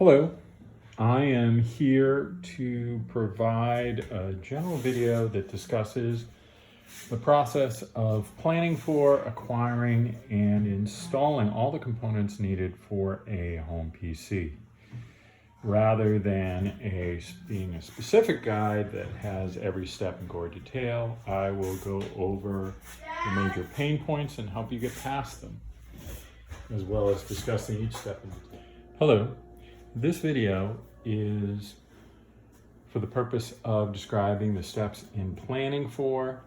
Hello, I am here to provide a general video that discusses the process of planning for, acquiring, and installing all the components needed for a home PC. Rather than being a specific guide that has every step in gory detail, I will go over the major pain points and help you get past them, as well as discussing each step in detail. Hello. This video is for the purpose of describing the steps in planning for,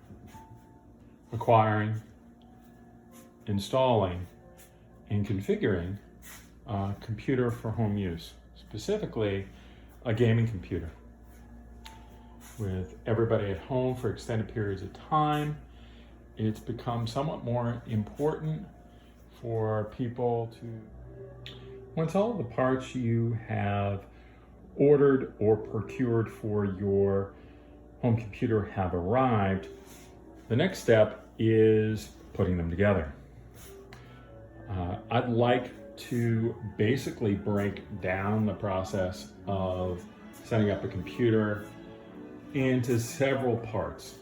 acquiring, installing, and configuring a computer for home use, specifically a gaming computer. With everybody at home for extended periods of time, it's become somewhat more important for people to once all the parts you have ordered or procured for your home computer have arrived, the next step is putting them together. I'd like to basically break down the process of setting up a computer into several parts.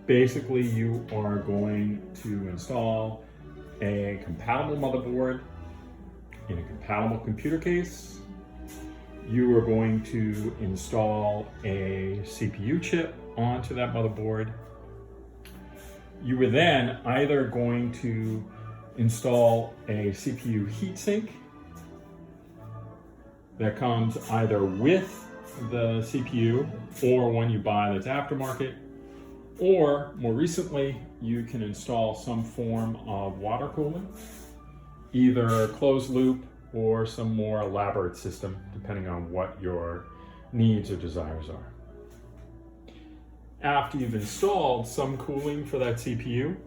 Basically, you are going to install a compatible motherboard in a compatible computer case. You are going to install a CPU chip onto that motherboard. You are then either going to install a CPU heatsink that comes either with the CPU or one you buy that's aftermarket, or more recently, you can install some form of water cooling, either closed loop or some more elaborate system, depending on what your needs or desires are. After you've installed some cooling for that CPU,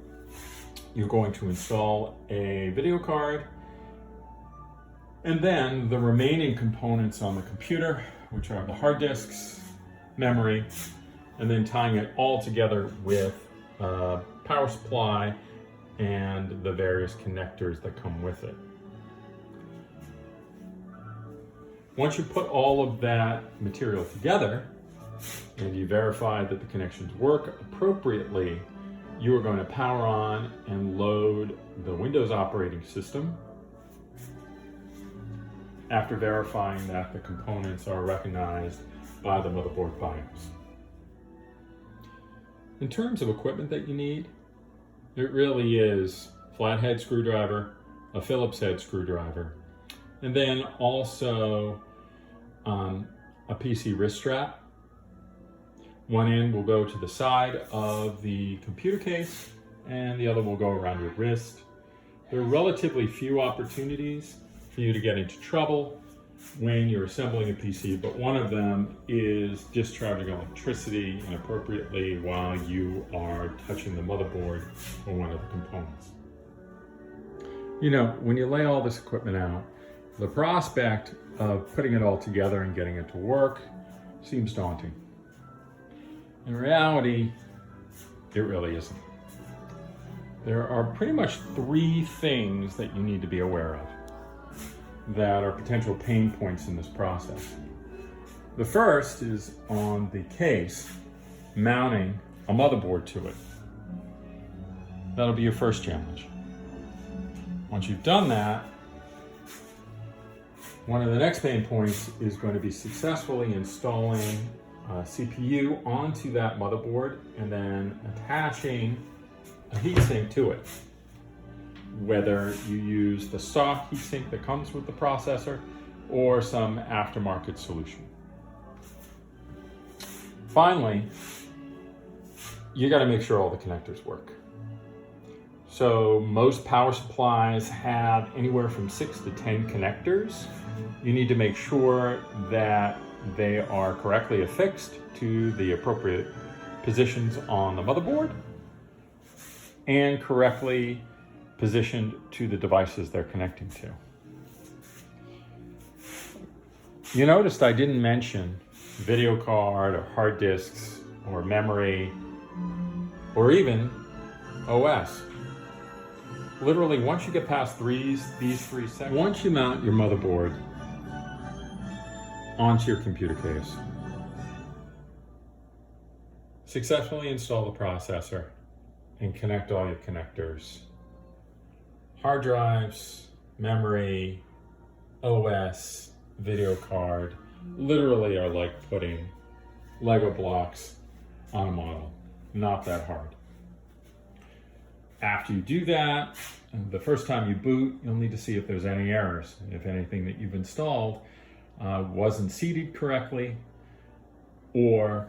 you're going to install a video card, and then the remaining components on the computer, which are the hard disks, memory, and then tying it all together with a power supply and the various connectors that come with it. Once you put all of that material together and you verify that the connections work appropriately, you are going to power on and load the Windows operating system after verifying that the components are recognized by the motherboard BIOS. In terms of equipment that you need, it really is flathead screwdriver, a Phillips head screwdriver, and then also a PC wrist strap. One end will go to the side of the computer case and the other will go around your wrist. There are relatively few opportunities for you to get into trouble when you're assembling a PC, but one of them is discharging electricity inappropriately while you are touching the motherboard or one of the components. You know, when you lay all this equipment out, the prospect of putting it all together and getting it to work seems daunting. In reality, it really isn't. There are pretty much three things that you need to be aware of that are potential pain points in this process. The first is on the case, mounting a motherboard to it. That'll be your first challenge. Once you've done that, one of the next pain points is going to be successfully installing a CPU onto that motherboard and then attaching a heatsink to it. Whether you use the stock heatsink that comes with the processor or some aftermarket solution. Finally, you got to make sure all the connectors work. So most power supplies have anywhere from 6 to 10 connectors. You need to make sure that they are correctly affixed to the appropriate positions on the motherboard and correctly positioned to the devices they're connecting to. You noticed I didn't mention video card or hard disks or memory or even OS. Literally, once you get past these three sections, once you mount your motherboard onto your computer case. Successfully install the processor and connect all your connectors. Hard drives, memory, OS, video card, literally are like putting Lego blocks on a model. Not that hard. After you do that, the first time you boot, you'll need to see if there's any errors. If anything that you've installed wasn't seated correctly or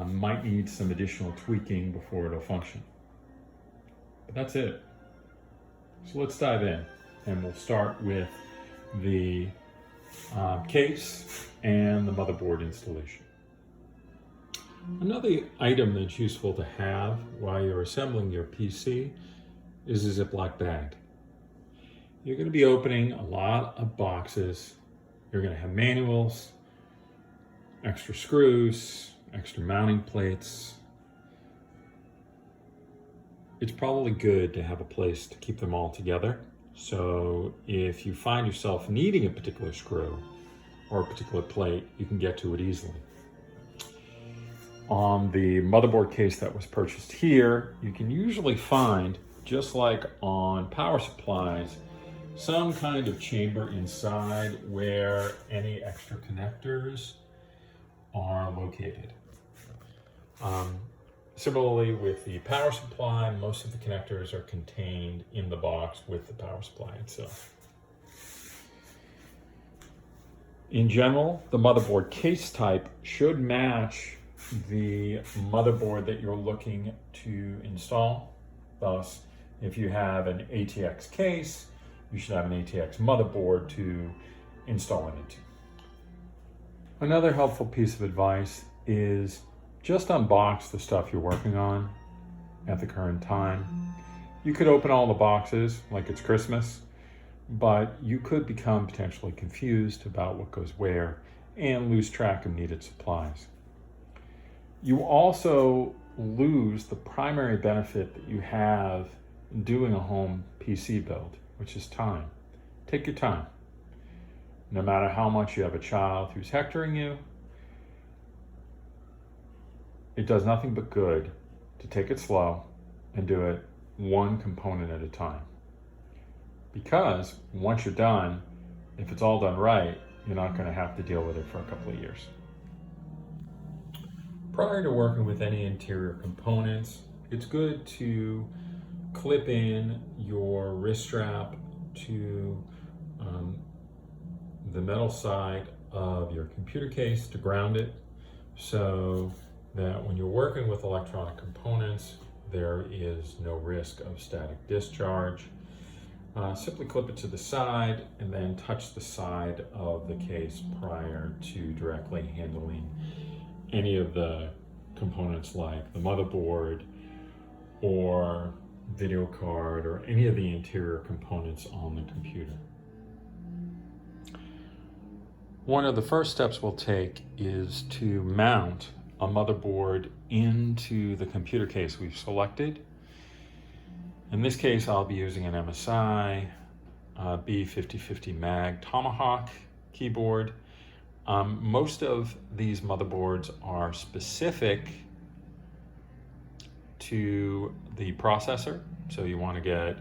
might need some additional tweaking before it'll function. But that's it. So let's dive in, and we'll start with the case and the motherboard installation. Another item that's useful to have while you're assembling your PC is a Ziploc bag. You're going to be opening a lot of boxes. You're going to have manuals, extra screws, extra mounting plates. It's probably good to have a place to keep them all together. So if you find yourself needing a particular screw or a particular plate, you can get to it easily. On the motherboard case that was purchased here, you can usually find, just like on power supplies, some kind of chamber inside where any extra connectors are located. Similarly with the power supply, most of the connectors are contained in the box with the power supply itself. In general, the motherboard case type should match the motherboard that you're looking to install. Thus, if you have an ATX case, you should have an ATX motherboard to install it into. Another helpful piece of advice is just unbox the stuff you're working on at the current time. You could open all the boxes like it's Christmas, but you could become potentially confused about what goes where and lose track of needed supplies. You also lose the primary benefit that you have doing a home PC build, which is time. Take your time. No matter how much you have a child who's hectoring you, it does nothing but good to take it slow and do it one component at a time. Because once you're done, if it's all done right, you're not going to have to deal with it for a couple of years. Prior to working with any interior components, it's good to clip in your wrist strap to the metal side of your computer case to ground it, so that when you're working with electronic components, there is no risk of static discharge. Simply clip it to the side and then touch the side of the case prior to directly handling any of the components like the motherboard or video card or any of the interior components on the computer. One of the first steps we'll take is to mount a motherboard into the computer case we've selected. In this case, I'll be using an MSI B5050 Mag Tomahawk keyboard. Most of these motherboards are specific to the processor. So you want to get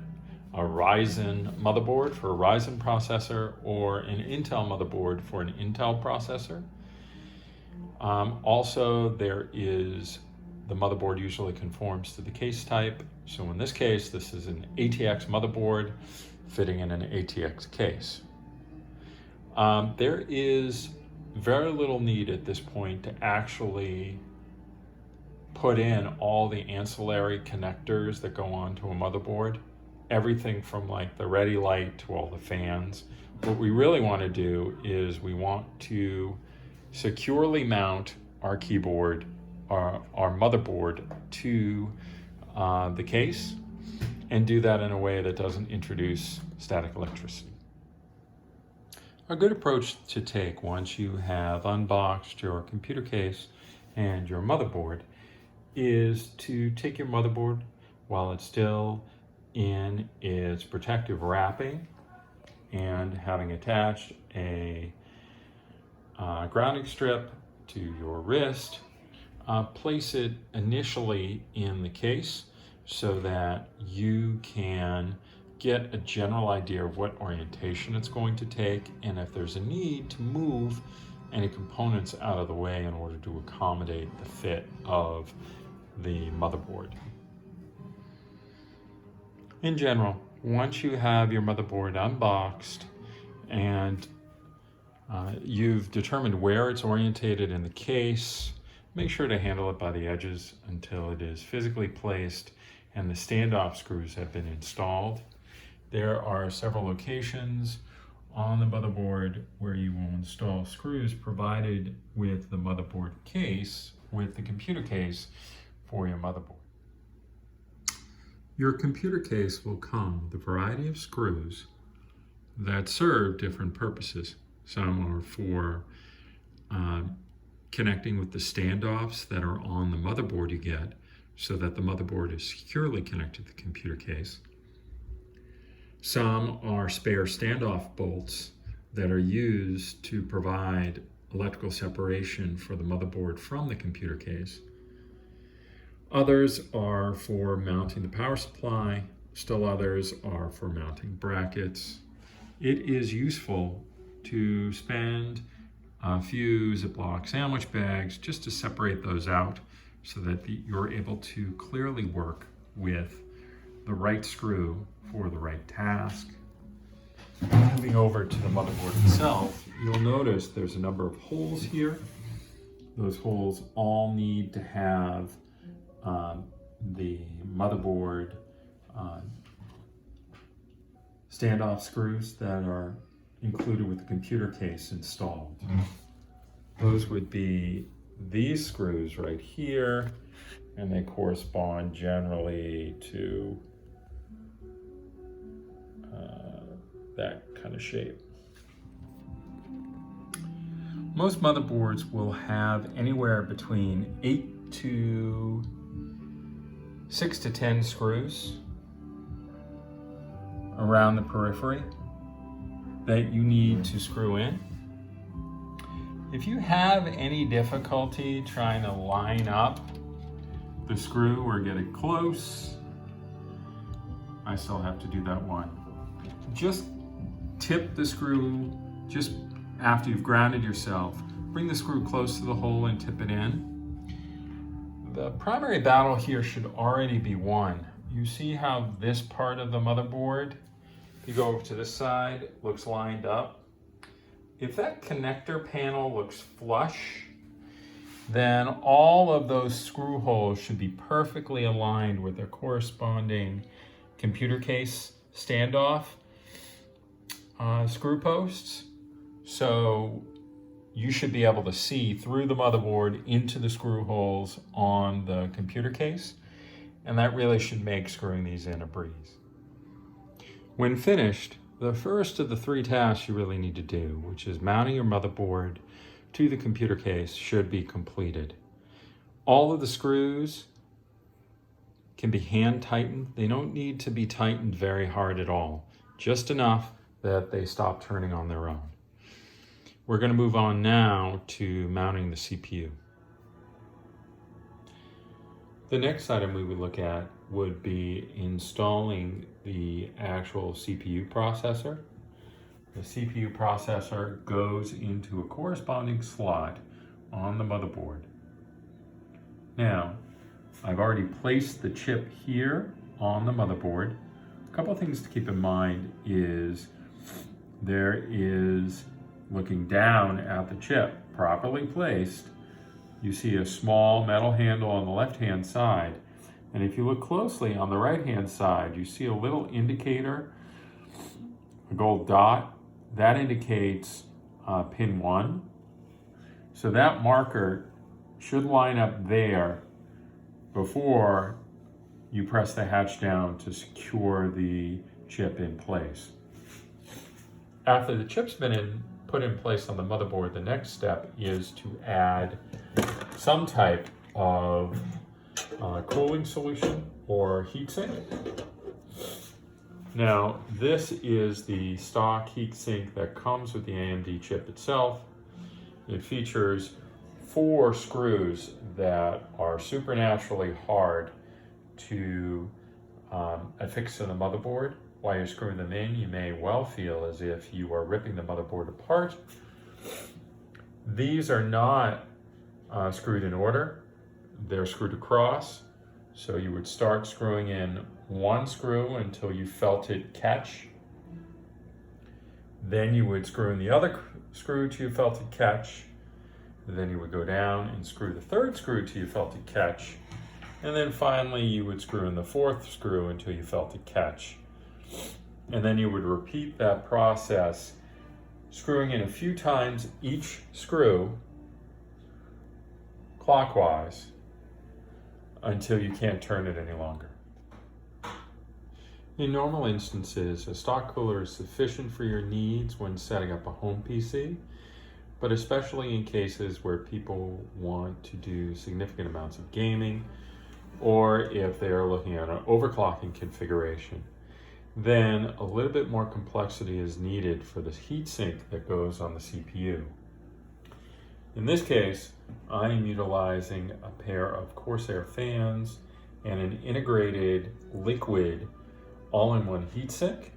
a Ryzen motherboard for a Ryzen processor or an Intel motherboard for an Intel processor. Also, the motherboard usually conforms to the case type. So in this case, this is an ATX motherboard fitting in an ATX case. There is very little need at this point to actually put in all the ancillary connectors that go onto a motherboard. Everything from like the ready light to all the fans. What we really want to do is we want to securely mount our keyboard, our motherboard to the case, and do that in a way that doesn't introduce static electricity. A good approach to take once you have unboxed your computer case and your motherboard is to take your motherboard while it's still in its protective wrapping and having attached a grounding strip to your wrist. Place it initially in the case so that you can get a general idea of what orientation it's going to take, and if there's a need to move any components out of the way in order to accommodate the fit of the motherboard. In general, once you have your motherboard unboxed and you've determined where it's orientated in the case, make sure to handle it by the edges until it is physically placed and the standoff screws have been installed. There are several locations on the motherboard where you will install screws provided with the motherboard case, with the computer case for your motherboard. Your computer case will come with a variety of screws that serve different purposes. Some are for connecting with the standoffs that are on the motherboard you get so that the motherboard is securely connected to the computer case. Some are spare standoff bolts that are used to provide electrical separation for the motherboard from the computer case. Others are for mounting the power supply. Still others are for mounting brackets. It is useful to spend a few Ziploc sandwich bags just to separate those out so that you're able to clearly work with the right screw for the right task. Moving over to the motherboard itself, you'll notice there's a number of holes here. Those holes all need to have the motherboard standoff screws that are included with the computer case installed. Those would be these screws right here, and they correspond generally to that kind of shape. Most motherboards will have anywhere between 6 to 10 screws around the periphery that you need to screw in. If you have any difficulty trying to line up the screw or get it close, I still have to do that one. Just tip the screw just after you've grounded yourself. Bring the screw close to the hole and tip it in. The primary battle here should already be won. You see how this part of the motherboard, you go over to this side, looks lined up. If that connector panel looks flush, then all of those screw holes should be perfectly aligned with their corresponding computer case standoff screw posts. So you should be able to see through the motherboard into the screw holes on the computer case, and that really should make screwing these in a breeze. When finished, the first of the 3 tasks you really need to do, which is mounting your motherboard to the computer case, should be completed. All of the screws can be hand tightened. They don't need to be tightened very hard at all, just enough that they stop turning on their own. We're going to move on now to mounting the CPU. The next item we would look at would be installing the actual CPU processor. The CPU processor goes into a corresponding slot on the motherboard. Now, I've already placed the chip here on the motherboard. A couple of things to keep in mind is there is, looking down at the chip, properly placed, you see a small metal handle on the left-hand side. And if you look closely on the right-hand side, you see a little indicator, a gold dot. That indicates pin 1. So that marker should line up there before you press the hatch down to secure the chip in place. After the chip's been put in place on the motherboard, the next step is to add some type of cooling solution or heatsink. Now, this is the stock heatsink that comes with the AMD chip itself. It features 4 screws that are supernaturally hard to affix to the motherboard. While you're screwing them in, you may well feel as if you are ripping the motherboard apart. These are not screwed in order. They're screwed across. So you would start screwing in 1 screw until you felt it catch. Then you would screw in the other screw till you felt it catch. Then you would go down and screw the 3rd screw till you felt it catch. And then finally you would screw in the 4th screw until you felt it catch. And then you would repeat that process, screwing in a few times each screw clockwise until you can't turn it any longer. In normal instances, a stock cooler is sufficient for your needs when setting up a home PC, but especially in cases where people want to do significant amounts of gaming, or if they are looking at an overclocking configuration, then a little bit more complexity is needed for the heatsink that goes on the CPU. In this case, I am utilizing a pair of Corsair fans and an integrated liquid all-in-one heatsink.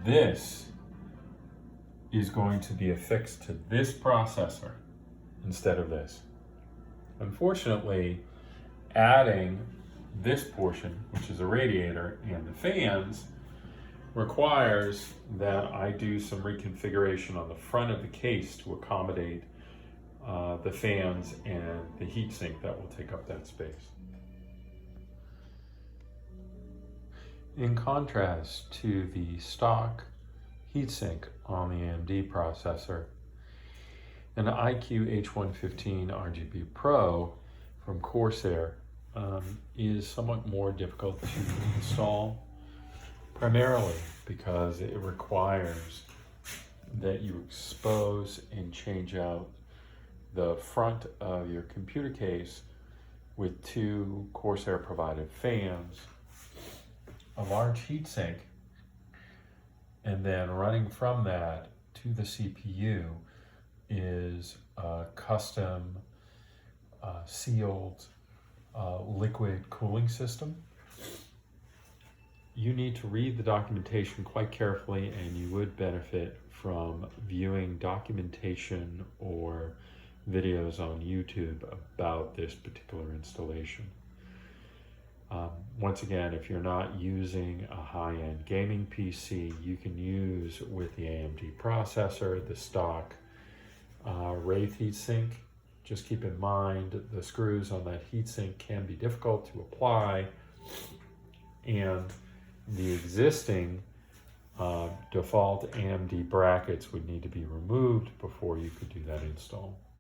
This is going to be affixed to this processor instead of this. Unfortunately, adding this portion, which is a radiator, and the fans requires that I do some reconfiguration on the front of the case to accommodate the fans and the heatsink that will take up that space. In contrast to the stock heatsink on the AMD processor, an iQ H115 RGB Pro from Corsair is somewhat more difficult to install, primarily because it requires that you expose and change out the front of your computer case with 2 Corsair provided fans, a large heatsink, and then running from that to the CPU is a custom sealed liquid cooling system. You need to read the documentation quite carefully, and you would benefit from viewing documentation or videos on YouTube about this particular installation. Once again, if you're not using a high-end gaming PC, you can use with the AMD processor the stock Wraith heatsink. Just keep in mind the screws on that heatsink can be difficult to apply, and the existing default AMD brackets would need to be removed before you could do that install.